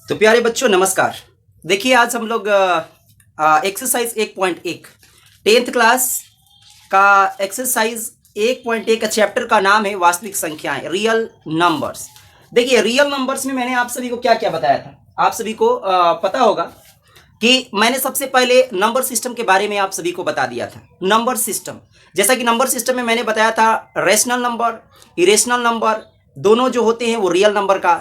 तो प्यारे बच्चों नमस्कार। देखिए आज हम लोग एक्सरसाइज 1.1 10th क्लास का एक्सरसाइज 1.1 का चैप्टर का नाम है वास्तविक संख्याएं, रियल नंबर्स। देखिए रियल नंबर्स में मैंने आप सभी को क्या क्या बताया था। आप सभी को पता होगा कि मैंने सबसे पहले नंबर सिस्टम के बारे में आप सभी को बता दिया था। नंबर सिस्टम, जैसा कि नंबर सिस्टम में मैंने बताया था रेशनल नंबर, इरेशनल नंबर दोनों जो होते हैं वो रियल नंबर का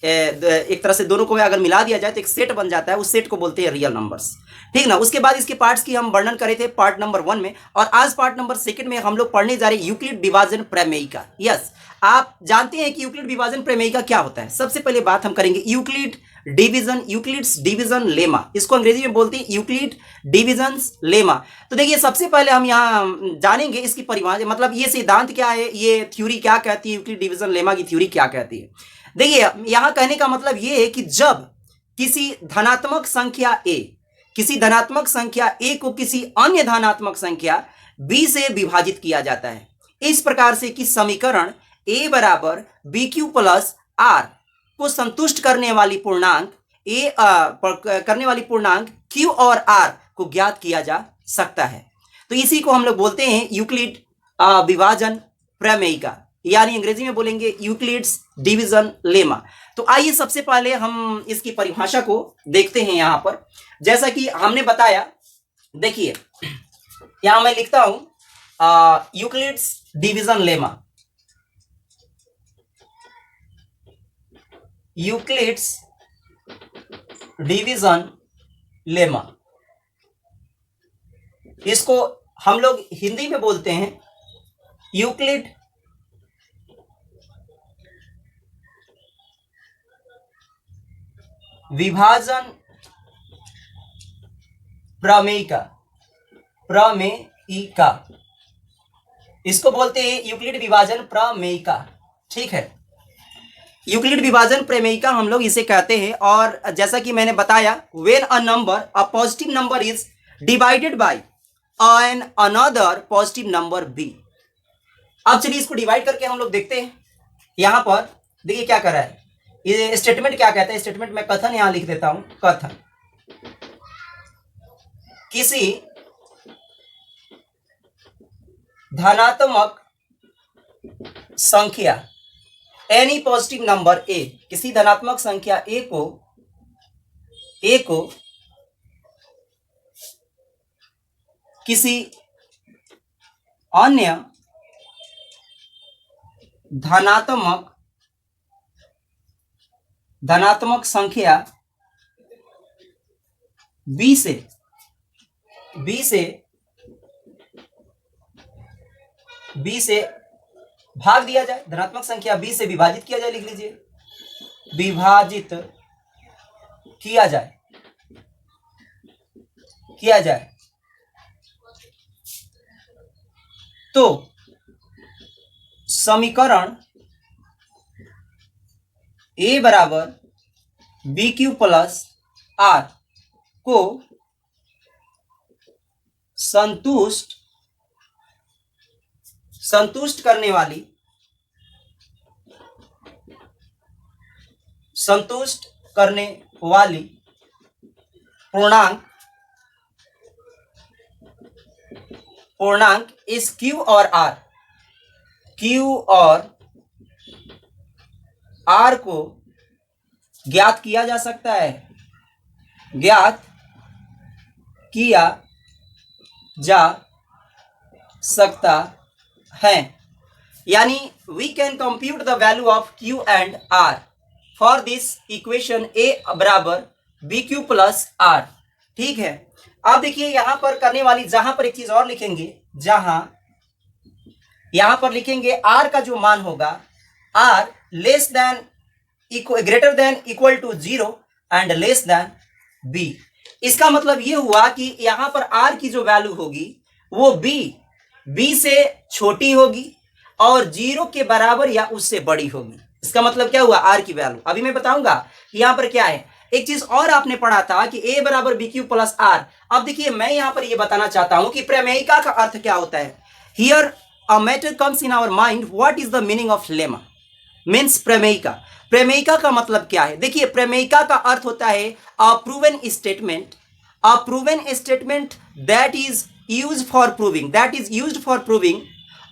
एक तरह से दोनों को अगर मिला दिया जाए तो एक सेट बन जाता है। उस सेट को बोलते हैं रियल नंबर्स, ठीक ना। उसके बाद इसके पार्ट्स की हम वर्णन करे थे पार्ट नंबर 1 में, और आज पार्ट नंबर 2 में हम लोग पढ़ने जा रहे हैं यूक्लिड विभाजन प्रमेयिका। यस, आप जानते हैं कि यूक्लिड विभाजन प्रमेयिका क्या होता है। सबसे पहले बात हम करेंगे Euclid division, Euclid's division lemma, इसको अंग्रेजी में बोलते हैं यूक्लिड डिवीजन लेमा। तो देखिए सबसे पहले हम यहाँ जानेंगे इसकी परिभाषा, मतलब ये सिद्धांत क्या है, ये थ्योरी क्या कहती है, यूक्लिड डिवीजन लेमा की थ्योरी क्या कहती है। देखिए यहां कहने का मतलब यह है कि जब किसी धनात्मक संख्या a, किसी धनात्मक संख्या a को किसी अन्य धनात्मक संख्या b से विभाजित किया जाता है इस प्रकार से कि समीकरण a बराबर बी क्यू प्लस आर को संतुष्ट करने वाली पूर्णांक q और r को ज्ञात किया जा सकता है। तो इसी को हम लोग बोलते हैं यूक्लिड विभाजन प्रमेयिका, यानी अंग्रेजी में बोलेंगे यूक्लिड्स डिवीजन लेमा। तो आइए सबसे पहले हम इसकी परिभाषा को देखते हैं। यहां पर जैसा कि हमने बताया, देखिए यहां मैं लिखता हूं Euclid's division lemma, Euclid's division lemma, इसको हम लोग हिंदी में बोलते हैं यूक्लिड विभाजन प्रमेयिका, प्रमेयिका इसको बोलते हैं यूक्लिड विभाजन प्रमेयिका, ठीक है। यूक्लिड विभाजन प्रमेयिका हम लोग इसे कहते हैं। और जैसा कि मैंने बताया, when a number, a positive number is divided by an another positive number b. अब चलिए इसको डिवाइड करके हम लोग देखते हैं। यहां पर देखिए क्या कर रहा है, ये स्टेटमेंट क्या कहता है। स्टेटमेंट में कथन यहां लिख देता हूं, कथन किसी धनात्मक संख्या एनी पॉजिटिव नंबर ए, किसी धनात्मक संख्या ए को किसी अन्य धनात्मक संख्या बी से भाग दिया जाए, धनात्मक संख्या बी से विभाजित किया जाए, लिख लीजिए विभाजित किया जाए तो समीकरण ए बराबर बी क्यू प्लस आर को संतुष्ट करने वाली पूर्णांक इस क्यू और आर को ज्ञात किया जा सकता है, यानी we can compute the value of Q and R for this equation A बराबर बी क्यू प्लस आर, ठीक है। अब देखिए यहां पर करने वाली, जहां पर एक चीज और लिखेंगे, यहां पर लिखेंगे आर का जो मान होगा, r less than greater than equal to 0 and less than b. इसका मतलब ये हुआ कि यहां पर आर की जो वैल्यू होगी वो बी से छोटी होगी और 0 के बराबर या उससे बड़ी होगी। इसका मतलब क्या हुआ, आर की वैल्यू। अभी मैं बताऊंगा कि यहां पर क्या है। एक चीज और आपने पढ़ा था कि ए बराबर बी क्यू प्लस आर। अब देखिए मैं यहां पर यह बताना चाहता हूं कि प्रमेयिका का अर्थ क्या होता है। Here a matter comes in our mind, what is the meaning of lemma. Means प्रमेयिका। प्रमेयिका का मतलब क्या है? देखिए, प्रमेयिका का अर्थ होता है अ proven statement, a proven statement that is used for proving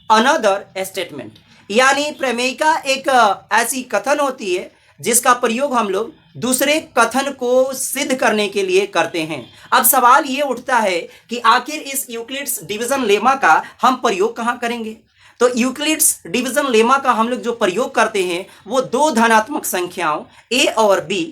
another statement. यानी प्रमेयिका एक ऐसी कथन होती है जिसका प्रयोग हम लोग दूसरे कथन को सिद्ध करने के लिए करते हैं। अब सवाल ये उठता है कि आखिर इस यूक्लिड्स डिवीजन लेमा का हम प्रयोग कहाँ करेंगे? तो यूक्लिड्स डिवीजन लेमा का हम लोग जो प्रयोग करते हैं वो दो धनात्मक संख्याओं a और b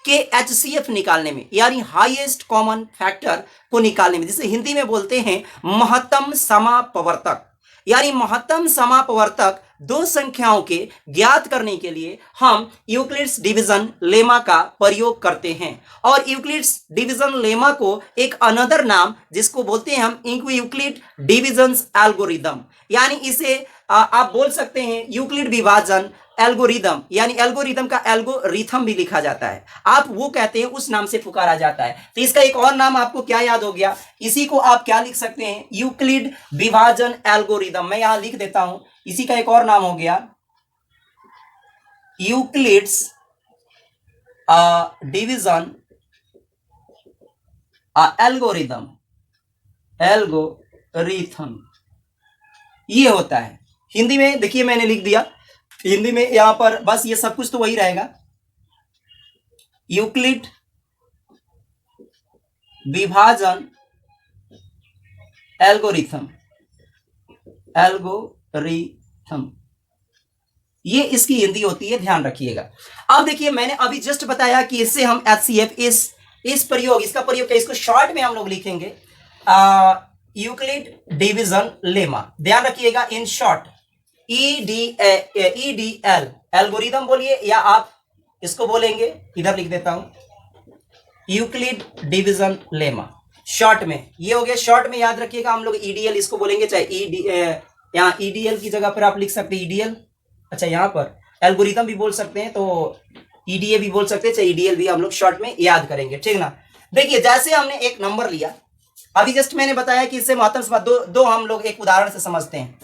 के HCF निकालने में, यानी हाईएस्ट कॉमन फैक्टर को निकालने में, जिसे हिंदी में बोलते हैं महत्तम समापवर्तक। यानी महत्तम समापवर्तक दो संख्याओं के ज्ञात करने के लिए हम यूक्लिड्स डिवीजन लेमा का प्रयोग करते हैं। और यूक्लिड्स डिवीजन लेमा को एक अनदर नाम जिसको बोलते हैं हम यूक्लिड डिविजन्स एल्गोरिदम, यानी इसे आप बोल सकते हैं यूक्लिड विभाजन एल्गोरिदम, यानी एल्गोरिदम का एल्गोरिथम भी लिखा जाता है, आप वो कहते हैं, उस नाम से पुकारा जाता है। तो इसका एक और नाम आपको क्या याद हो गया? इसी को आप क्या लिख सकते हैं? यूक्लिड विभाजन एल्गोरिदम। मैं यहां लिख देता हूं, इसी का एक और नाम हो गया यूक्लिड्स डिवीजन एल्गोरिथम ये होता है। हिंदी में देखिए मैंने लिख दिया, हिंदी में यहां पर बस ये सब कुछ तो वही रहेगा, यूक्लिड विभाजन एल्गोरिथम ये इसकी हिंदी होती है, ध्यान रखिएगा। अब देखिए मैंने अभी जस्ट बताया कि इससे हम HCF इसका प्रयोग क्या, इसको शॉर्ट में हम लोग लिखेंगे यूक्लिड डिवीजन लेमा। ध्यान रखिएगा, इन शॉर्ट EDL एल्गोरिदम बोलिए, या आप इसको बोलेंगे, इधर लिख देता हूं, यूक्लिड डिवीजन लेमा शॉर्ट में। ये हो गया शॉर्ट में, याद रखिएगा हम लोग EDL इसको बोलेंगे, चाहे यहाँ EDL की जगह पर आप लिख सकते हैं EDL। अच्छा, यहाँ पर एल्गोरिदम भी बोल सकते हैं, तो EDA भी बोल सकते हैं, चाहे EDL भी हम लोग शॉर्ट में याद करेंगे, ठीक ना। देखिए जैसे हमने एक नंबर लिया, अभी जस्ट मैंने बताया कि इससे महत्तम दो हम लोग एक उदाहरण से समझते हैं।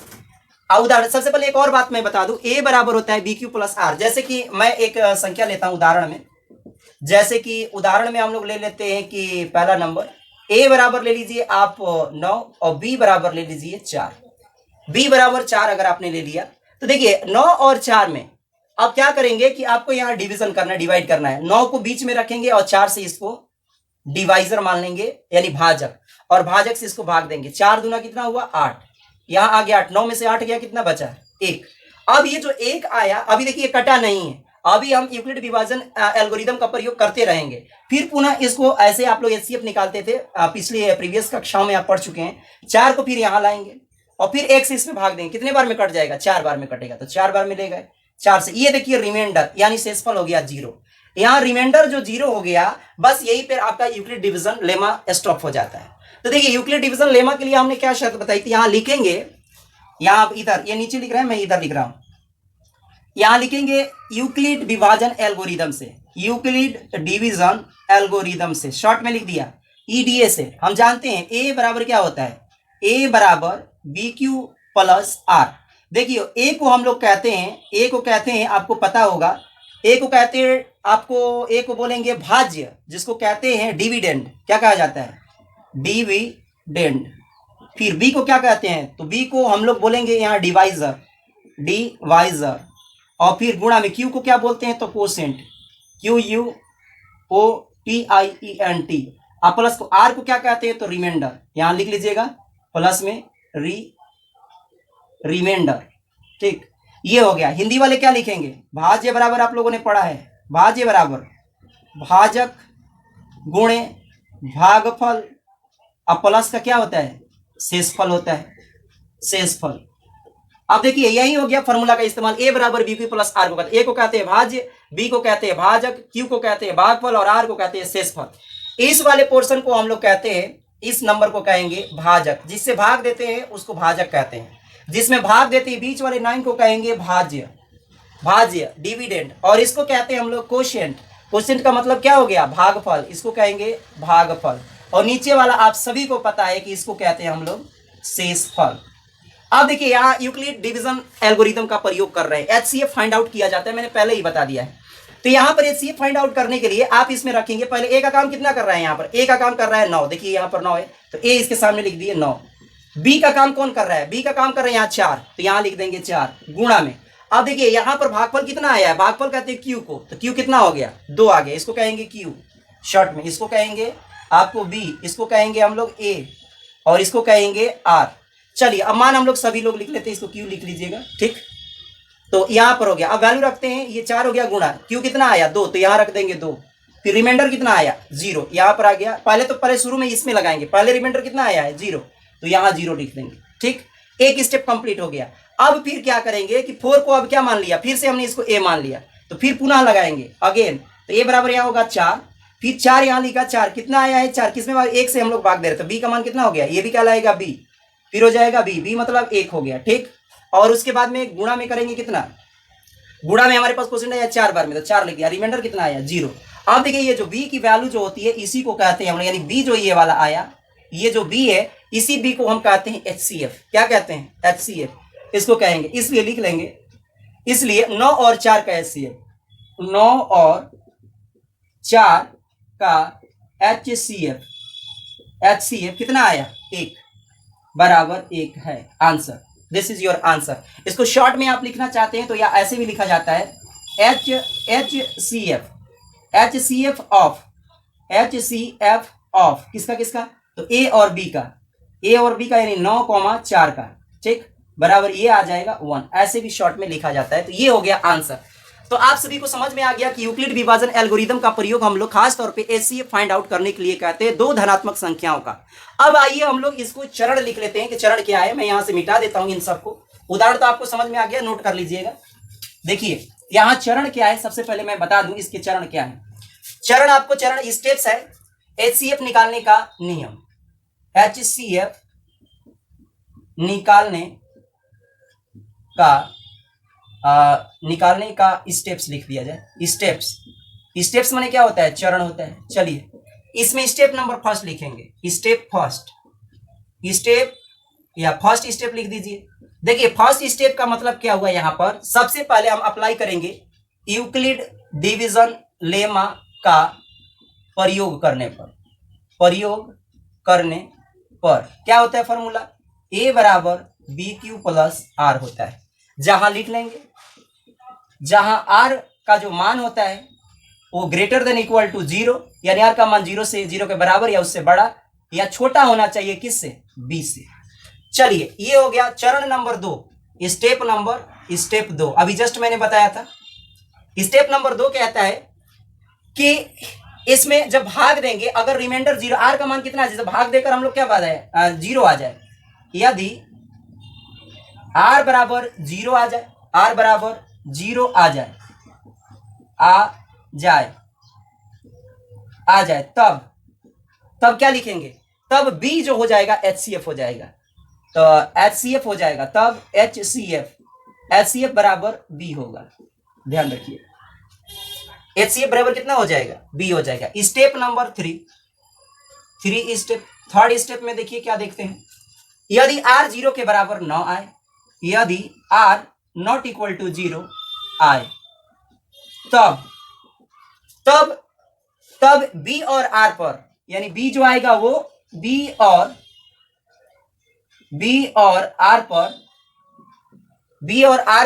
उदाहरण, सबसे पहले एक और बात मैं बता दूं, a बराबर होता है BQ प्लस R। जैसे कि मैं एक संख्या लेता हूं उदाहरण में, जैसे कि उदाहरण में हम लोग ले लेते हैं कि पहला नंबर a बराबर ले लीजिए आप 9 और b बराबर ले लीजिए 4। b बराबर 4 अगर आपने ले लिया तो देखिए 9 और 4 में अब क्या करेंगे कि आपको यहाँ डिवीजन करना है, डिवाइड करना है। 9 को बीच में रखेंगे और 4 से इसको डिवाइजर मान लेंगे, यानी भाजक, और भाजक से इसको भाग देंगे। 4 दूना कितना हुआ 8, यहाँ आ गया 8, 9 में से 8 गया, कितना बचा 1। अब ये जो 1 आया, अभी देखिए कटा नहीं है, अभी हम यूक्लिड विभाजन एल्गोरिदम का प्रयोग करते रहेंगे। फिर पुनः इसको ऐसे आप लोग HCF निकालते थे, पिछले प्रीवियस कक्षाओं में आप पढ़ चुके हैं। 4 को फिर यहाँ लाएंगे और फिर 1 से इसमें भाग देंगे, कितने बार में कट जाएगा 4 बार में कटेगा, तो 4 बार में ले गए 4 से। ये देखिए रिमाइंडर यानी शेषफल हो गया 0। यहाँ रिमाइंडर जो 0 हो गया, बस यही पर आपका यूक्लिड डिवीजन लेमा स्टॉप हो जाता है। तो देखिए यूक्लिड डिवीजन लेमा के लिए हमने क्या शर्त बताई थी, यहाँ लिखेंगे, यहाँ इधर ये नीचे लिख रहे हैं, मैं इधर लिख रहा हूं, यहां लिखेंगे यूक्लिड विभाजन एल्गोरिदम से, यूक्लिड डिवीजन एल्गोरिदम से शॉर्ट में लिख दिया EDA से। हम जानते हैं a बराबर क्या होता है, a बराबर BQ प्लस R। देखिए a को हम लोग कहते हैं, आपको पता होगा, a को कहते हैं, आपको a को बोलेंगे भाज्य, जिसको कहते हैं डिविडेंड। क्या कहा जाता है, डिविडेंड। फिर b को क्या कहते हैं, तो b को हम लोग बोलेंगे यहाँ डिवाइजर। और फिर गुणा में q को क्या बोलते हैं, तो कोसेंट, QUOTIENT। और प्लस को r को क्या कहते हैं, तो रिमाइंडर। यहां लिख लीजिएगा प्लस में रिमाइंडर, ठीक। ये हो गया। हिंदी वाले क्या लिखेंगे, भाज्य बराबर आप लोगों ने पढ़ा है, भाज्य बराबर भाजक गुणे भागफल, अब प्लस का क्या होता है, शेषफल होता है, शेषफल। अब देखिए यही हो गया फॉर्मूला का इस्तेमाल, a बराबर BQ प्लस R को कहते हैं, a को कहते हैं भाज्य, b को कहते हैं भाजक, q को कहते हैं भागफल और r को कहते हैं शेषफल। इस वाले पोर्शन को हम लोग कहते हैं, इस नंबर को कहेंगे भाजक, जिससे भाग देते हैं उसको भाजक कहते हैं, जिसमें भाग देते हैं बीच वाले 9 को कहेंगे भाज्य डिविडेंड, और इसको कहते हैं हम लोग कोशेंट। कोशेंट का मतलब क्या हो गया, भागफल, इसको कहेंगे भागफल। और नीचे वाला आप सभी को पता है कि इसको कहते हैं हम लोग शेषफल। अब देखिए यहाँ यूक्लिड डिवीजन एल्गोरिथम का प्रयोग कर रहे हैं, एचसीएफ फाइंड आउट किया जाता है, मैंने पहले ही बता दिया है। तो यहाँ पर एचसीएफ फाइंड आउट करने के लिए आप इसमें रखेंगे, पहले ए का काम कितना कर रहा है, यहाँ पर ए का काम कर रहा है 9, देखिए यहाँ पर 9 है तो ए इसके सामने लिख दिए 9। बी का काम कौन कर रहा है, बी का काम कर रहे हैं यहाँ 4, तो यहाँ लिख देंगे 4 गुणा में। अब देखिए यहाँ पर भागफल कितना आया है, भागफल कहते हैं क्यू को, तो क्यू कितना हो गया 2 आ गया, इसको कहेंगे क्यू शॉर्ट में, इसको कहेंगे आपको बी, इसको कहेंगे हम लोग ए और इसको कहेंगे आर। चलिए अब मान हम लोग सभी लोग लिख लेते हैं, इसको क्यू लिख लीजिएगा, ठीक। तो यहां पर हो गया, अब वैल्यू रखते हैं, ये 4 हो गया गुणा, क्यू कितना आया 2, तो यहां रख देंगे 2, फिर रिमाइंडर कितना आया 0, यहां पर आ गया, पहले शुरू में इसमें लगाएंगे, पहले रिमाइंडर कितना आया है 0, तो यहां 0 लिख देंगे, ठीक। एक स्टेप कंप्लीट हो गया। अब फिर क्या करेंगे कि 4 को अब क्या मान लिया, फिर से हमने इसको ए मान लिया, तो फिर पुनः लगाएंगे अगेन, तो ए बराबर यहां होगा 4, फिर 4 यहां लिखा, 4 कितना आया है 4, किसमें 1 से हम लोग भाग दे रहे, तो बी का मान कितना हो गया, ये भी क्या लाएगा बी, फिर हो जाएगा बी मतलब 1 हो गया, ठीक। और उसके बाद में गुणा में करेंगे, कितना गुणा में हमारे पास क्वेश्चन आया 4 बार में, तो 4 लिख दिया, रिमाइंडर कितना आया 0। अब देखिए ये जो बी की वैल्यू जो होती है इसी को कहते हैं हम लोग, यानी बी जो ये वाला आया, ये जो बी है इसी बी को हम कहते हैं एचसीएफ, क्या कहते हैं एचसीएफ, इसको कहेंगे, इसलिए लिख लेंगे, इसलिए 9 और 4 का एचसीएफ, 9 और 4 का एचसीएफ, एचसीएफ कितना आया 1 बराबर 1 है answer, this is your answer. इसको शॉर्ट में आप लिखना चाहते हैं तो या ऐसे भी लिखा जाता है HCF, HCF of, HCF of किसका किसका, तो ए और बी का, ए और बी का यानी 9,4 का, ठीक, बराबर ये आ जाएगा 1, ऐसे भी शॉर्ट में लिखा जाता है। तो ये हो गया आंसर। तो आप सभी को समझ में आ गया कि यूक्लिड विभाजन एल्गोरिथम का प्रयोग हम लोग खास तौर पे एचसीएफ फाइंड आउट करने के लिए कहते हैं, 2 धनात्मक संख्याओं का। अब आइए हम लोग इसको चरण लिख लेते हैं कि चरण क्या है, मैं यहां से मिटा देता हूं इन सबको, उदाहरण तो आपको समझ में आ गया, नोट कर लीजिएगा। देखिए यहां चरण क्या है, सबसे पहले मैं बता दूं इसके चरण क्या है। चरण आपको चरण स्टेप्स है एचसीएफ निकालने का नियम, एचसीएफ निकालने का स्टेप्स लिख दिया जाए, स्टेप्स माने क्या होता है, चरण होता है। चलिए इसमें स्टेप नंबर फर्स्ट लिखेंगे, स्टेप फर्स्ट, स्टेप या फर्स्ट स्टेप लिख दीजिए। देखिए फर्स्ट स्टेप का मतलब क्या हुआ, यहां पर सबसे पहले हम अप्लाई करेंगे यूक्लिड डिवीजन लेमा का प्रयोग करने पर क्या होता है फॉर्मूला, ए बराबर बी क्यू प्लस आर होता है। जहां लिख लेंगे, जहां आर का जो मान होता है वो ग्रेटर देन इक्वल टू 0, यानी आर का मान 0 के बराबर या उससे बड़ा या छोटा होना चाहिए किससे, बी से। चलिए ये हो गया चरण नंबर 2, स्टेप 2। अभी जस्ट मैंने बताया था स्टेप नंबर 2 कहता है कि इसमें जब भाग देंगे, अगर रिमाइंडर 0, आर का मान कितना है, जब भाग देकर हम लोग क्या बात है 0 आ जाए, यदि आर बराबर 0 आ जाए, आर बराबर 0 आ जाए तब क्या लिखेंगे, तब बी जो हो जाएगा एचसीएफ हो जाएगा, तो एचसीएफ हो जाएगा, तब एचसीएफ बराबर बी होगा, ध्यान रखिए एचसीएफ बराबर कितना हो जाएगा, बी हो जाएगा। स्टेप नंबर 3 थर्ड स्टेप में देखिए क्या देखते हैं, यदि आर 0 के बराबर न आए, यदि आर नॉट इक्वल टू 0 आए, तब बी और आर पर, यानी बी जो आएगा वो बी और आर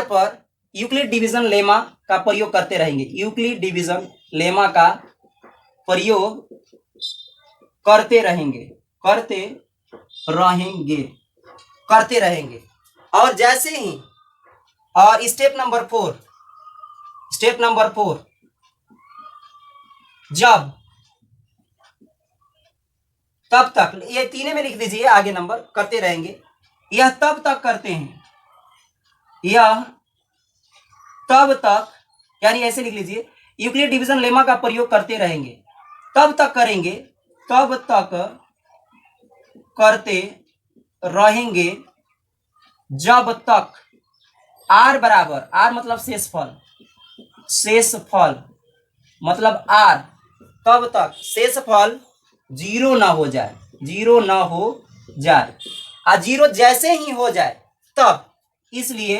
पर यूक्लिड डिवीजन लेमा का प्रयोग करते रहेंगे, यूक्लिड डिवीजन लेमा का प्रयोग करते रहेंगे। और जैसे ही और स्टेप नंबर 4 जब तब तक, ये तीनों में लिख दीजिए आगे नंबर, करते रहेंगे, यह तब तक करते हैं, यह तब तक, यानी ऐसे लिख लीजिए यूक्लिड डिवीजन लेमा का प्रयोग करते रहेंगे, तब तक करते रहेंगे जब तक आर बराबर, आर मतलब शेषफल मतलब आर, तब तक शेषफल 0 ना हो जाए, और 0 जैसे ही हो जाए तब इसलिए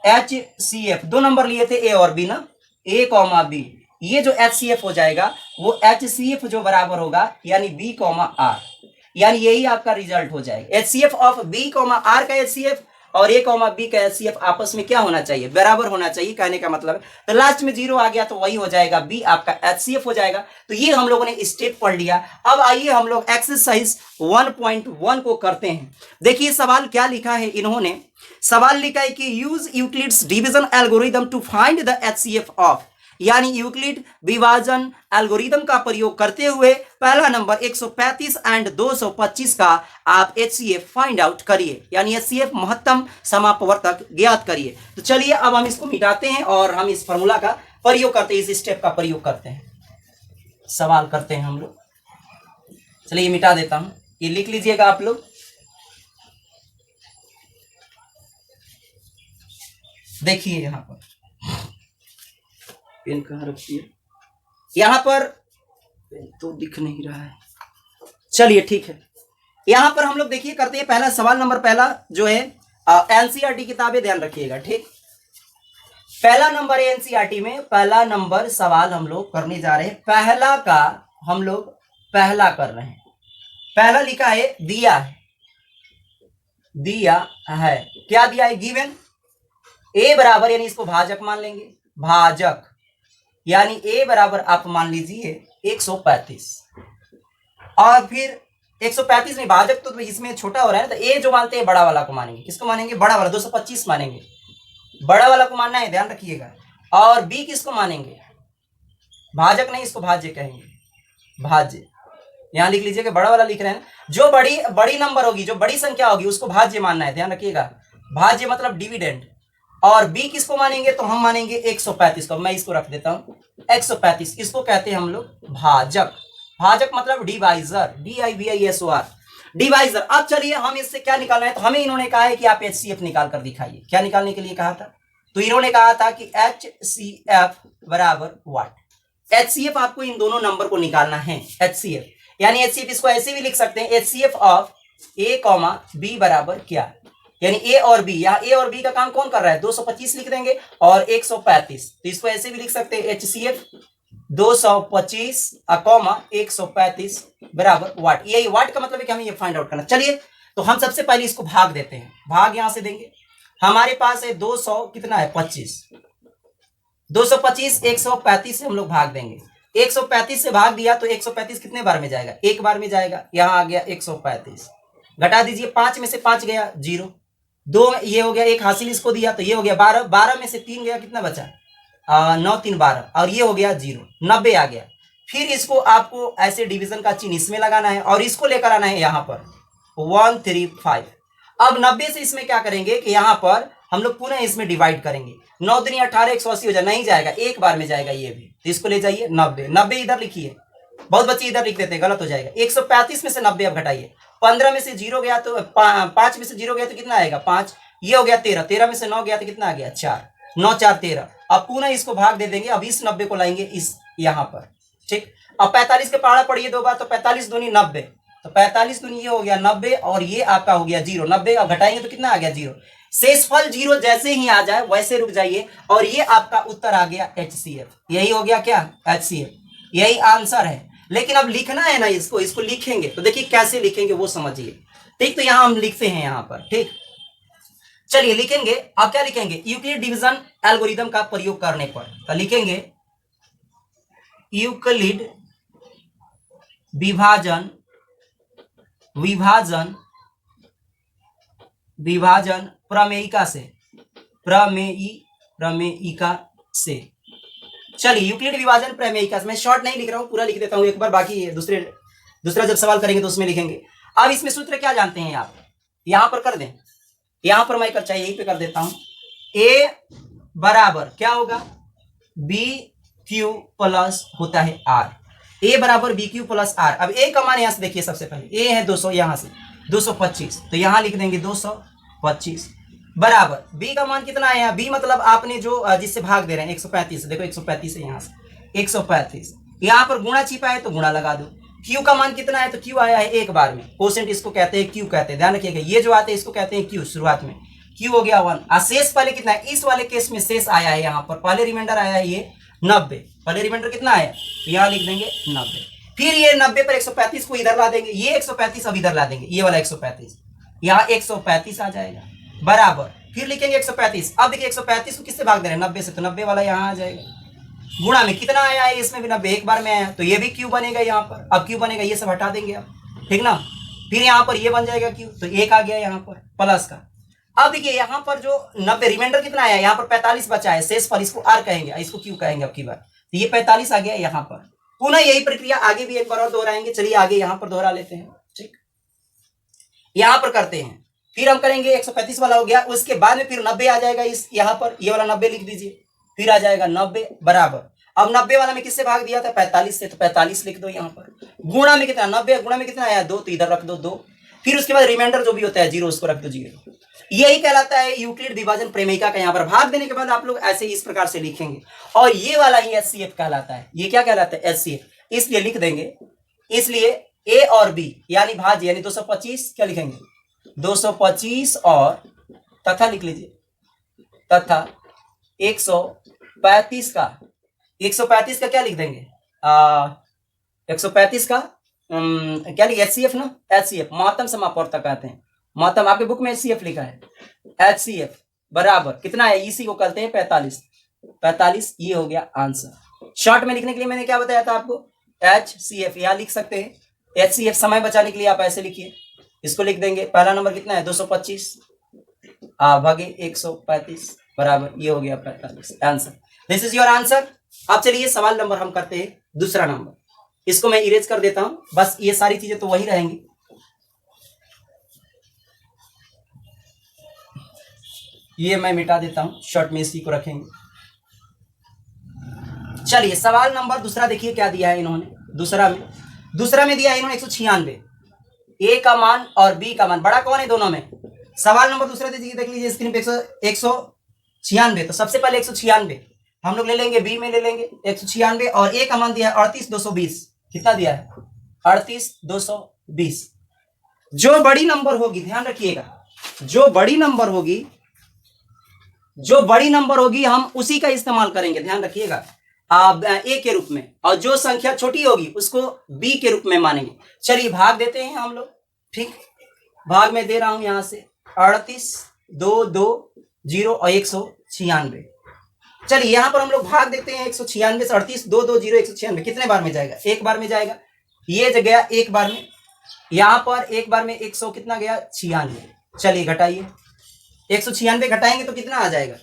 HCF 2 नंबर लिए थे ए और बी ना, ए कॉमा बी, ये जो HCF हो जाएगा वो HCF जो बराबर होगा यानी B कॉमा R, यानी यही आपका रिजल्ट हो जाएगा। HCF of B comma R का HCF और A कॉमा B का HCF आपस में क्या होना चाहिए, बराबर होना चाहिए, कहने का मतलब है। तो लास्ट में 0 आ गया तो वही हो जाएगा B आपका HCF हो जाएगा। तो ये हम लोगों ने स्टेप पढ़ लिया। अब आइए हम लोग एक्सरसाइज 1.1 को करते हैं। देखिए सवाल क्या लिखा है इन्होंने, सवाल लिखा है कि use Euclid's division algorithm to find the HCF of, यानी यूक्लिड विभाजन एल्गोरिथम का प्रयोग करते हुए पहला नंबर 135 एंड 225 का आप HCF फाइंड आउट करिए, यानी HCF महत्तम समापवर्तक ज्ञात करिए। तो चलिए अब हम इसको मिटाते हैं और हम इस फॉर्मूला का प्रयोग करते हैं, इस स्टेप का प्रयोग करते हैं, सवाल करते हैं हम लोग। चलिए मिटा देता हूं, ये लिख लीजिएगा आप लोग। देखिए यहां पर पेन कहाँ रखी है, यहां पर पेन तो दिख नहीं रहा है। चलिए ठीक है, यहां पर हम लोग देखिए करते हैं पहला सवाल नंबर, पहला जो है एनसीईआरटी किताबें ध्यान रखिएगा, ठीक। पहला नंबर एनसीईआरटी में पहला नंबर सवाल हम लोग करने जा रहे हैं, पहला का हम लोग पहला कर रहे हैं। पहला लिखा है दिया है, दिया है, क्या दिया है, गिवन ए बराबर, यानी इसको भाजक मान लेंगे, भाजक यानी ए बराबर आप मान लीजिए 135, और फिर 135 में भाजक तो इसमें छोटा हो रहा है ना, तो ए जो मानते हैं बड़ा वाला को मानेंगे, किसको मानेंगे, बड़ा वाला 225 मानेंगे, बड़ा वाला को मानना है, ध्यान रखिएगा। और बी किसको मानेंगे, भाजक नहीं, इसको भाज्य कहेंगे, भाज्य, यहां लिख लीजिए कि बड़ा वाला लिख रहे हैं, जो बड़ी नंबर होगी, जो बड़ी संख्या होगी उसको भाज्य मानना है, ध्यान रखिएगा, भाज्य मतलब डिविडेंड। और बी किसको मानेंगे, तो हम मानेंगे 135 को, मैं इसको रख देता हूं 135, इसको कहते हैं हम लोग भाजक, भाजक मतलब डिवाइजर, DIVISOR, डिवाइजर। अब चलिए हम इससे क्या निकालना है, तो हमें इन्होंने कहा है कि आप HCF निकाल कर दिखाइए, क्या निकालने के लिए कहा था, तो इन्होंने कहा था कि HCF बराबर व्हाट, HCF आपको इन दोनों नंबर को निकालना है, HCF यानी HCF इसको ऐसे भी लिख सकते हैं, HCF of A comma B बराबर क्या, यानी ए और बी, यहाँ ए और बी का काम कौन कर रहा है, 225 लिख देंगे और 135, तो इसको ऐसे भी लिख सकते हैं HCF 225 कॉमा 135 बराबर वाट, यही वाट का मतलब है कि हमें ये फाइंड आउट करना। चलिए तो हम सबसे पहले इसको भाग देते हैं, भाग यहां से देंगे, हमारे पास है 200 कितना है 25, 225 135 से हम लोग भाग देंगे, 135 से भाग दिया तो 135 कितने बार में जाएगा, एक बार में जाएगा, यहां आ गया 135, घटा दीजिए, 5 में से 5 गया 0, 2 ये हो गया, एक हासिल इसको दिया तो ये हो गया 12, 12 में से 3 गया, कितना बचा 9 3 12, और ये हो गया 0, 90 आ गया। फिर इसको आपको ऐसे डिवीजन का चिन्ह इसमें लगाना है और इसको लेकर आना है यहाँ पर 135। अब 90 से इसमें क्या करेंगे कि यहाँ पर हम लोग पुनः इसमें डिवाइड करेंगे, 9 दूनी 18 180 हो जाए, नहीं जाएगा, एक बार में जाएगा ये भी, तो इसको ले जाइए 90, 90 इधर लिखिए, बहुत बच्चे इधर लिख देते हैं, गलत हो जाएगा, 135 में से 90 अब घटाइए, 15 में से 0 गया तो 5 में से 0 गया तो कितना आएगा 5, ये हो गया 13, 13 में से 9 गया तो कितना आ गया 4, 9 4 13। अब पुनः इसको भाग दे देंगे, अब इस 90 को लाएंगे इस यहाँ पर, ठीक। अब 45 के पहाड़ा पढ़िए 2 बार, तो 45 दूनी 90, तो 45 दूनी ये हो गया 90 और ये आपका हो गया 0, 90 अब घटाएंगे तो कितना आ गया 0, शेषफल 0 जैसे ही आ जाए वैसे रुक जाइए, और ये आपका उत्तर आ गया HCF, यही हो गया क्या HCF, यही आंसर है। लेकिन अब लिखना है ना इसको लिखेंगे, तो देखिए कैसे लिखेंगे वो समझिए, ठीक। तो यहां हम लिखते हैं यहाँ पर, ठीक, चलिए लिखेंगे। अब क्या लिखेंगे, यूक्लिड डिवीजन एल्गोरिथम का प्रयोग करने पर, तो लिखेंगे यूक्लिड विभाजन प्रमेयिका से, चलिए यूक्लिड विभाजन प्रमेयिका से, मैं शॉर्ट नहीं लिख रहा हूं, पूरा लिख देता हूं एक बार, बाकी दूसरा जब सवाल करेंगे तो उसमें लिखेंगे। अब इसमें सूत्र क्या जानते हैं आप, यहां पर कर दें, यहां पर मैं चाहिए यहीं पे कर देता हूं, ए बराबर क्या होगा BQ प्लस होता है R, ए बराबर BQ प्लस R। अब ए का मान यहां से देखिए, सबसे पहले ए है 200, यहां से 225, तो यहां लिख देंगे 225 बराबर बी का मान कितना है, बी मतलब आपने जो जिससे भाग दे रहे हैं 135, देखो 135 है, यहाँ से 135, यहाँ पर गुणा छिपा है तो गुणा लगा दो, क्यू का मान कितना है, तो क्यू आया है एक बार में, कोसेंट इसको कहते हैं, क्यू कहते हैं, ध्यान रखिएगा, ये जो आते हैं इसको कहते हैं क्यू, शुरुआत में क्यू हो गया 1। शेष पहले कितना है, इस वाले केस में शेष आया है यहाँ पर, पहले रिमाइंडर आया है ये 90, पहले रिमाइंडर कितना है, यहाँ लिख देंगे 90। फिर ये 90 पर 135 को इधर ला देंगे, ये 135 अब इधर ला देंगे, ये वाला 135 यहाँ 135 आ जाएगा बराबर। फिर लिखेंगे 135। अब देखिए 135 को किससे भाग दे रहे हैं, 90 से, तो 90 वाला यहाँ आ जाएगा। गुणा में कितना आया है, इसमें भी 90 एक बार में आया, तो ये भी क्यू बनेगा यहाँ पर। अब क्यू बनेगा, ये सब हटा देंगे अब, ठीक ना। फिर यहाँ पर ये बन जाएगा क्यू, तो 1 आ गया यहाँ पर प्लस का। अब देखिए यहाँ पर जो 90 रिमाइंडर कितना आया, यहाँ पर 45 बचा है शेष पर, इसको आर कहेंगे, इसको क्यू कहेंगे अब की बार। तो ये 45 आ गया यहाँ पर। पुनः यही प्रक्रिया आगे भी एक बार और दोहराएंगे। चलिए आगे यहाँ पर दोहरा लेते हैं, ठीक, यहाँ पर करते हैं। फिर हम करेंगे 135 वाला हो गया, उसके बाद में फिर 90 आ जाएगा इस यहाँ पर, ये वाला 90 लिख दीजिए, फिर आ जाएगा 90 बराबर। अब 90 वाला में किससे भाग दिया था, 45 से, तो 45 लिख दो यहाँ पर। गुणा में कितना, 90 गुणा में कितना आया 2, तो इधर रख दो 2। फिर उसके बाद रिमाइंडर जो भी होता है 0, उसको रख दो 0। यही कहलाता है यूक्लिड विभाजन प्रमेयिका का। यहाँ पर भाग देने के बाद आप लोग ऐसे इस प्रकार से लिखेंगे, और ये वाला ही HCF कहलाता है। ये क्या कहलाता है, HCF, इसलिए लिख देंगे, इसलिए A और B यानी भाज्य, यानी 225 क्या लिखेंगे, 225 और तथा लिख लीजिए, तथा 135 का, 135 का क्या लिख देंगे, 135 का क्या लिखे, HCF ना, HCF महत्तम समापवर्तक कहते हैं। महत्तम आपके बुक में HCF लिखा है, HCF बराबर कितना है, इसी को कहते हैं 45। ये हो गया आंसर। शॉर्ट में लिखने के लिए मैंने क्या बताया था आपको, HCF यहाँ लिख सकते हैं। HCF समय बचाने के लिए आप ऐसे लिखिए, इसको लिख देंगे, पहला नंबर कितना है 225 भागे 135 बराबर, ये हो गया 45 answer. This is your answer. अब चलिए सवाल नंबर हम करते हैं दूसरा नंबर, इसको मैं इरेज कर देता हूं, बस ये सारी चीजें तो वही रहेंगी। ये मैं मिटा देता हूं, शॉर्ट में इसी को रखेंगे। चलिए सवाल नंबर दूसरा देखिए क्या दिया है इन्होंने। दूसरा में दिया है इन्होंने 196, ए का मान और बी का मान, बड़ा कौन है दोनों में। सवाल नंबर दूसरा दीजिए, देख लीजिए स्क्रीन पे 196। तो सबसे पहले 196 हम लोग ले लेंगे, बी में ले लेंगे 196, और ए का मान दिया है 38,220। कितना दिया है, 38,220। जो बड़ी नंबर होगी, ध्यान रखिएगा, जो बड़ी नंबर होगी हम उसी का इस्तेमाल करेंगे, ध्यान रखिएगा, ए के रूप में, और जो संख्या छोटी होगी उसको बी के रूप में मानेंगे। चलिए भाग देते हैं हम लोग, ठीक, भाग में दे रहा हूं यहां से 38, 2, 2, 0 और 196। चलिए यहां पर हम लोग भाग देते हैं 196 से, 38, 2, 2, 0, 196 कितने बार में जाएगा, एक बार में जाएगा, ये जो गया एक बार में, यहां पर एक बार में 100 कितना गया 96। चलिए घटाइए, 196 घटाएंगे तो कितना आ जाएगा,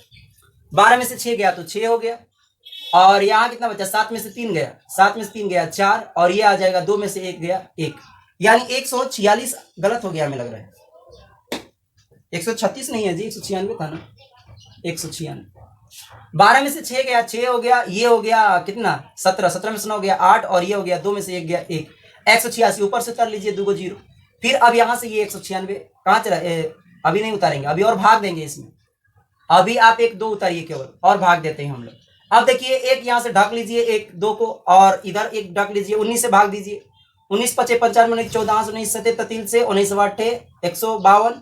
12 में से 6 गया तो 6 हो गया, और यहाँ कितना बचा, 7 में से 3 गया, 7 में से 3 गया 4, और ये आ जाएगा 2 में से 1 गया 1, यानी 146 गलत हो गया हमें लग रहा है, 136 नहीं है जी, 196 था ना, 196। 12 में से 6 गया 6 हो गया, ये हो गया कितना 17, 17 में से 9 गया 8, और ये हो गया 2 में से 1 गया 1, 186 ऊपर से उतार लीजिए 2 0। फिर अब यहाँ से ये 196 कहाँ चला, अभी नहीं उतारेंगे, अभी और भाग देंगे इसमें, अभी आप 1 2 उतारिए केवल, और भाग देते हैं हम लोग। अब देखिए एक यहाँ से ढक लीजिए 1 2 को, और इधर 1 ढक लीजिए, 19 से भाग दीजिए, 19 5 55 14 19 7 3 से 19 8 152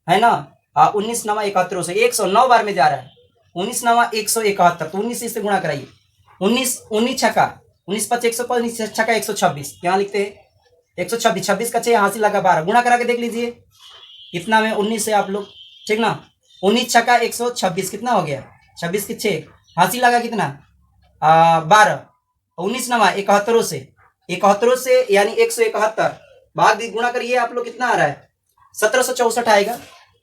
है ना, 19 9 71 से 109 बार में जा रहा है, 19 9 171, तो 19 से गुणा कराइए, 19 छक्का 19 5 105, 19 छक्का 126, यहाँ लिखते हैं 126, 26 का 6 यहाँ से लगा 12, गुणा करा के देख लीजिए कितना में 19 से आप लोग, ठीक ना, 19 छक्का 126 कितना हो गया, 26 के 6 हासिल लगा कितना 12, 19 9 71 से यानी 171 भाग गुणा करिए आप लोग, कितना आ रहा है 1764 आएगा,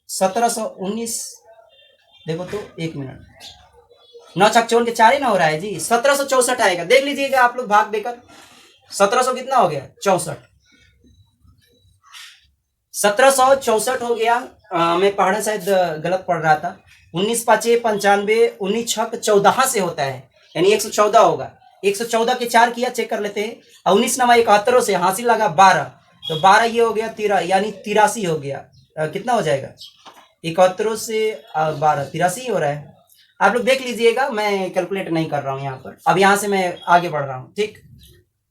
1719, देखो तो 1 मिनट, 9 छक 54 के 4 ही ना हो रहा है जी, 1764 आएगा, देख लीजिएगा आप लोग भाग देकर, 1700 कितना हो गया 64, 1764 हो गया। मैं पढ़ा शायद गलत पढ़ रहा था, 19 5 95, 19 छक 14 से होता है, यानी 114 होगा, 114 के 4 किया, चेक कर लेते हैं, और 19 9 71 से हासिल लगा 12, तो 12 ये हो गया 13, यानी 83 हो गया, कितना हो जाएगा 71 से 12 83 हो रहा है, आप लोग देख लीजिएगा, मैं कैलकुलेट नहीं कर रहा हूँ यहाँ पर, अब यहाँ से मैं आगे बढ़ रहा हूँ, ठीक,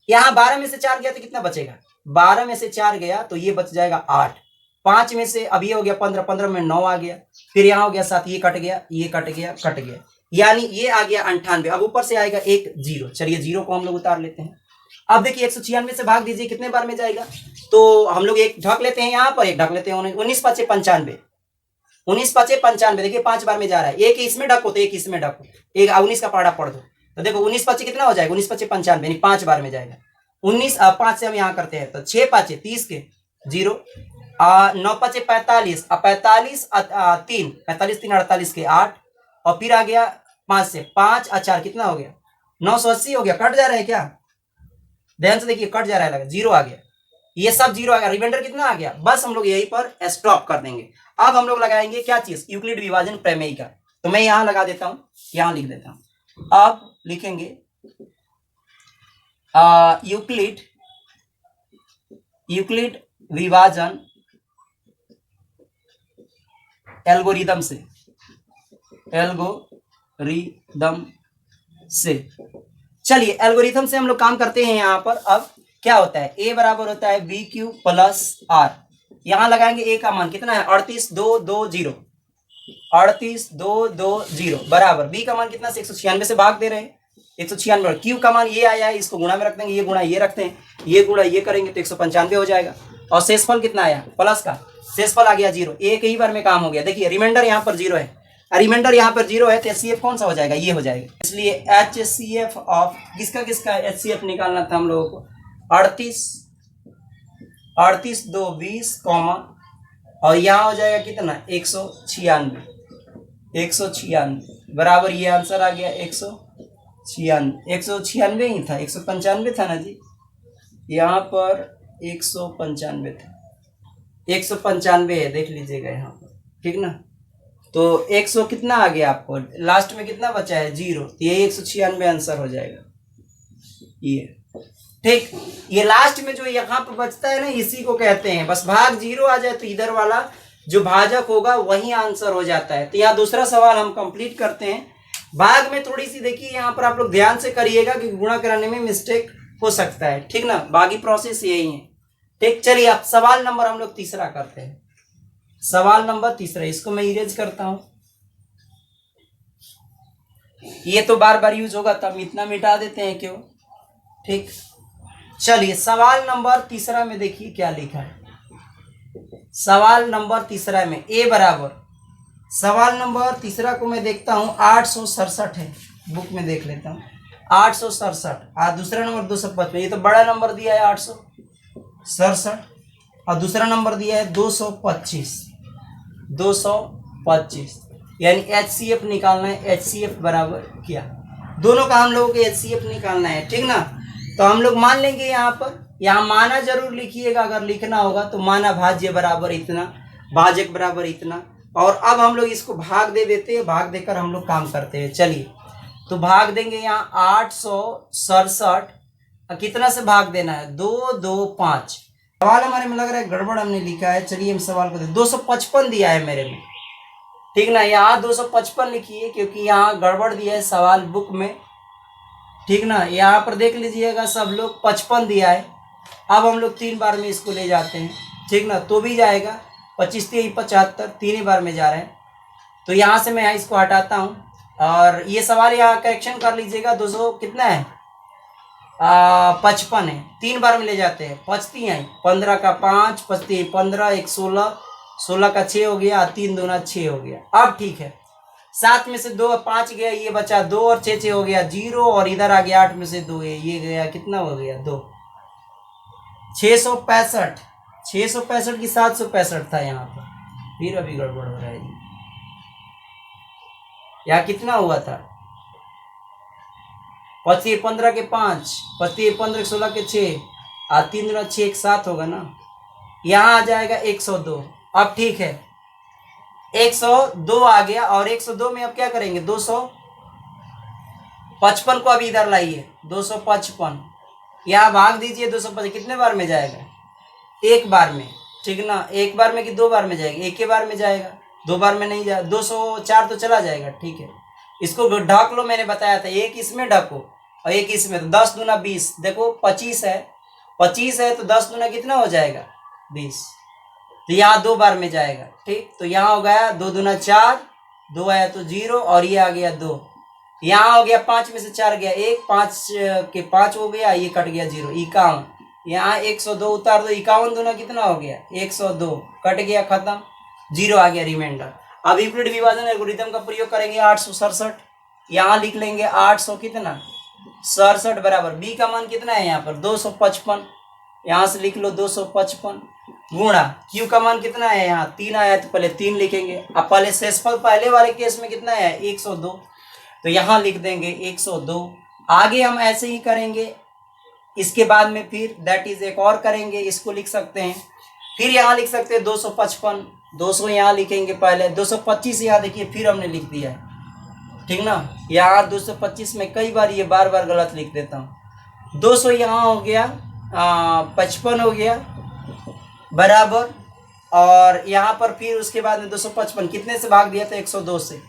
यहाँ 12 में से 4 गया तो कितना बचेगा, 12 में से 4 गया तो ये बच जाएगा 8, 5 में से अब ये हो गया 15, 15 में 9 आ गया, फिर यहाँ हो गया 7, ये कट गया, ये कट गया, कट गया, यानी ये आ गया 98। अब ऊपर से आएगा एक जीरो, चलिए जीरो को हम लोग उतार लेते हैं। अब देखिए 196 से भाग दीजिए, कितने बार में जाएगा, तो हम लोग एक ढक लेते हैं यहाँ पर, एक ढक लेते हैं 19 5 95, 19 5 95, देखिए 5 बार में जा रहा है, एक इसमें ढको तो एक इसमें ढको, एक 19 का पहाड़ा पढ़ दो, तो देखो 19 5 कितना हो जाएगा, 19 5 95, यानी 5 बार में जाएगा। 19 5 से हम यहाँ करते हैं तो 6 5 30 के जीरो, 9 5 45, 45 3 45 3 48 के 8, और फिर आ गया 5 से 5 4 कितना हो गया, 980 हो गया। कट जा रहा है क्या, ध्यान से देखिए, कट जा रहा है, लगा जीरो आ गया, ये सब जीरो आ गया, रिमाइंडर कितना आ गया, बस हम लोग यहीं पर स्टॉप कर देंगे। अब हम लोग लगाएंगे क्या चीज, यूक्लिड विभाजन प्रमेय का, तो मैं यहां लगा देता हूं, यहां लिख देता हूं। अब लिखेंगे यूक्लिड विभाजन एल्गोरिदम से चलिए एल्गोरिथम से हम लोग काम करते हैं। यहाँ पर अब क्या होता है, a बराबर होता है बी क्यू प्लस आर, यहां लगाएंगे a का मान कितना है 38,220, 38,220 बराबर b का मान कितना, 196 से भाग दे रहे हैं, 196, q का मान ये आया है, इसको गुणा में रख देंगे, ये गुणा ये रखते हैं, ये गुणा ये करेंगे तो 195 हो जाएगा, और शेषफल कितना आया प्लस का, शेषफल आ गया जीरो, एक ही बार में काम हो गया। देखिए रिमाइंडर यहाँ पर जीरो है, रिमाइंडर यहाँ पर जीरो है, तो HCF कौन सा हो जाएगा, ये हो जाएगा। इसलिए HCF ऑफ किसका किसका HCF निकालना था हम लोगों को, 38 2 20 कॉमा, और यहाँ हो जाएगा कितना 196 बराबर, ये आंसर आ गया 196 ही था, 195 था ना जी, यहाँ पर 195 था, 195 है, देख लीजिएगा यहाँ पर, ठीक ना। तो 100 कितना आ गया आपको, लास्ट में कितना बचा है जीरो, तो ये 196 आंसर हो जाएगा ये, ठीक। ये लास्ट में जो यहाँ पर बचता है ना, इसी को कहते हैं, बस भाग जीरो आ जाए तो इधर वाला जो भाजक होगा वही आंसर हो जाता है। तो यहाँ दूसरा सवाल हम कंप्लीट करते हैं। भाग में थोड़ी सी देखिए यहाँ पर आप लोग ध्यान से करिएगा कि गुणा कराने में मिस्टेक हो सकता है, ठीक ना, बाकी प्रोसेस यही है, ठीक। चलिए अब सवाल नंबर हम लोग तीसरा करते हैं, सवाल नंबर तीसरा, इसको मैं इरेज करता हूं, ये तो बार बार यूज होगा तो हम इतना मिटा देते हैं क्यों, ठीक। चलिए सवाल नंबर तीसरा में देखिए क्या लिखा है, सवाल नंबर तीसरा में a बराबर, सवाल नंबर तीसरा को मैं देखता हूं 867 है, बुक में देख लेता हूं 867, दूसरा नंबर 255, ये तो बड़ा नंबर दिया है 867, और दूसरा नंबर दिया है 225, यानी HCF निकालना है। HCF बराबर क्या, दोनों का हम लोगों को HCF निकालना है, ठीक ना। तो हम लोग मान लेंगे यहाँ पर, यहाँ माना जरूर लिखिएगा, अगर लिखना होगा तो माना भाज्य बराबर इतना, भाजक बराबर इतना, और अब हम लोग इसको भाग दे देते हैं, भाग देकर हम लोग काम करते हैं। चलिए तो भाग देंगे यहाँ 867, कितना से भाग देना है 2 2 5, सवाल हमारे में लग रहा है गड़बड़ हमने लिखा है, चलिए हम सवाल को 255 दिया है मेरे में, ठीक ना, यहाँ 255 लिखिए क्योंकि यहाँ गड़बड़ दिया है सवाल बुक में, ठीक ना। यहाँ पर देख लीजिएगा सब लोग 55 दिया है, अब हम लोग 3 बार में इसको ले जाते हैं, ठीक ना, तो भी जाएगा 25 3 75, 3 ही बार में जा रहे हैं। तो यहाँ से मैं यहाँ इसको हटाता हूँ, और ये सवाल यहाँ करेक्शन कर लीजिएगा, 200 कितना है 55 है, 3 बार में ले जाते हैं, 55 है, 15 का 5, 55 15, 1 16, 16 का 6 हो गया, 3 दूना 6 हो गया। अब ठीक है, 7 में से 2 5 गया, ये बचा 2 और 6 6 हो गया 0, और इधर आ गया 8 में से 2 है, ये गया कितना हो गया 2, 665, 665 की 765 था यहाँ पर, फिर अभी गड़बड़ हो रहा है, यहाँ कितना हुआ था 25 15 के 5, 25 15 16 के 6, 3 दूना 6 एक 7 होगा ना, यहाँ आ जाएगा 102। अब ठीक है 102 आ गया, और 102 में अब क्या करेंगे 255 को अभी इधर लाइए, 255 यहाँ भाग दीजिए, 255 कितने बार में जाएगा, एक बार में, ठीक ना, एक बार में कि 2 बार में जाएगा, एक ही बार में जाएगा, 2 बार में नहीं जाएगा, 204 तो चला जाएगा, ठीक है। इसको ढक लो, मैंने बताया था एक इसमें ढको और एक इसमें, तो 10 दूना 20, देखो 25 है, 25 है तो 10 दूना कितना हो जाएगा 20, तो यहाँ 2 बार में जाएगा, ठीक। तो यहाँ हो गया 2 दूना 4, 2 आया तो 0 और ये आ गया 2। यहाँ हो गया 5 में से 4 गया 1, 5 के 5 हो गया, ये कट गया 0, 51। यहाँ 102 उतार दो, 51 दूना कितना हो गया 102, कट गया, खत्म, 0 आ गया रिमाइंडर। अब यूक्लिड विभाजन एल्गोरिथम का प्रयोग करेंगे 867, यहाँ लिख लेंगे 800 कितना 67 बराबर बी का मान कितना है यहाँ पर 255, यहाँ से लिख लो 255 गुणा क्यू का मान कितना है यहाँ 3 आया तो पहले 3 लिखेंगे। अब पहले शेषफल पहले वाले केस में कितना है 102, तो यहाँ लिख देंगे 102। आगे हम ऐसे ही करेंगे, इसके बाद में फिर दैट इज एक और करेंगे, इसको लिख सकते हैं, फिर यहाँ लिख सकते हैं 255, 200 यहाँ लिखेंगे पहले, 225 यहाँ देखिए फिर हमने लिख दिया है, ठीक ना। यहाँ 225 में कई बार ये बार बार गलत लिख देता हूँ। 200 यहाँ हो गया 55 हो गया बराबर, और यहाँ पर फिर उसके बाद में 255 कितने से भाग दिया था 102 से,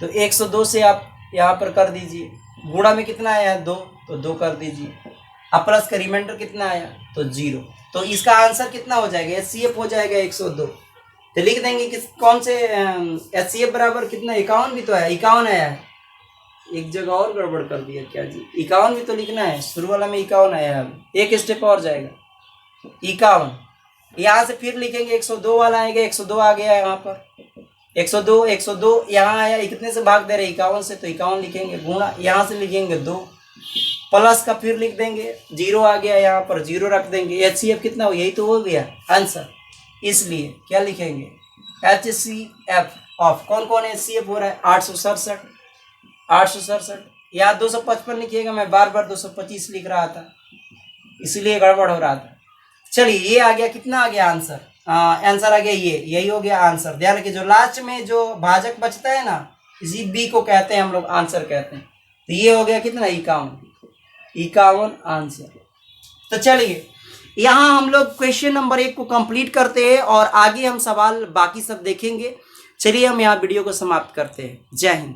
तो 102 से आप यहाँ पर कर दीजिए, गुणा में कितना आया 2 तो 2 कर दीजिए, अब प्लस का रिमाइंडर कितना आया तो 0। तो इसका आंसर कितना हो जाएगा HCF हो जाएगा 102। तो लिख देंगे कि कौन से HCF बराबर कितना 51 भी तो है, 51 आया है, एक जगह और गड़बड़ कर दिया क्या जी, 51 भी तो लिखना है, शुरू वाला में 51 आया है, एक स्टेप और जाएगा 51। यहाँ से फिर लिखेंगे 102 वाला आएगा, 102 आ गया है यहाँ पर 102 यहाँ आया, कितने से भाग दे रहे 51 से, तो 51 लिखेंगे गुणा यहाँ से लिखेंगे 2 प्लस का फिर लिख देंगे 0 आ गया, यहाँ पर 0 रख देंगे। HCF कितना हो, यही तो हो गया आंसर, इसलिए क्या लिखेंगे HCF ऑफ कौन कौन HCF हो रहा है 867 या 255 लिखिएगा, मैं बार बार 225 लिख रहा था इसलिए गड़बड़ हो रहा था। चलिए ये आ गया, कितना आ गया आंसर, आंसर आ गया ये, यही हो गया आंसर। ध्यान रखिए जो लास्ट में जो भाजक बचता है ना, इसी बी को कहते हैं हम लोग आंसर कहते हैं। तो ये हो गया कितना 51 आंसर। तो चलिए यहाँ हम लोग क्वेश्चन नंबर 1 को कंप्लीट करते हैं और आगे हम सवाल बाकी सब देखेंगे। चलिए हम यहाँ वीडियो को समाप्त करते हैं। जय हिंद।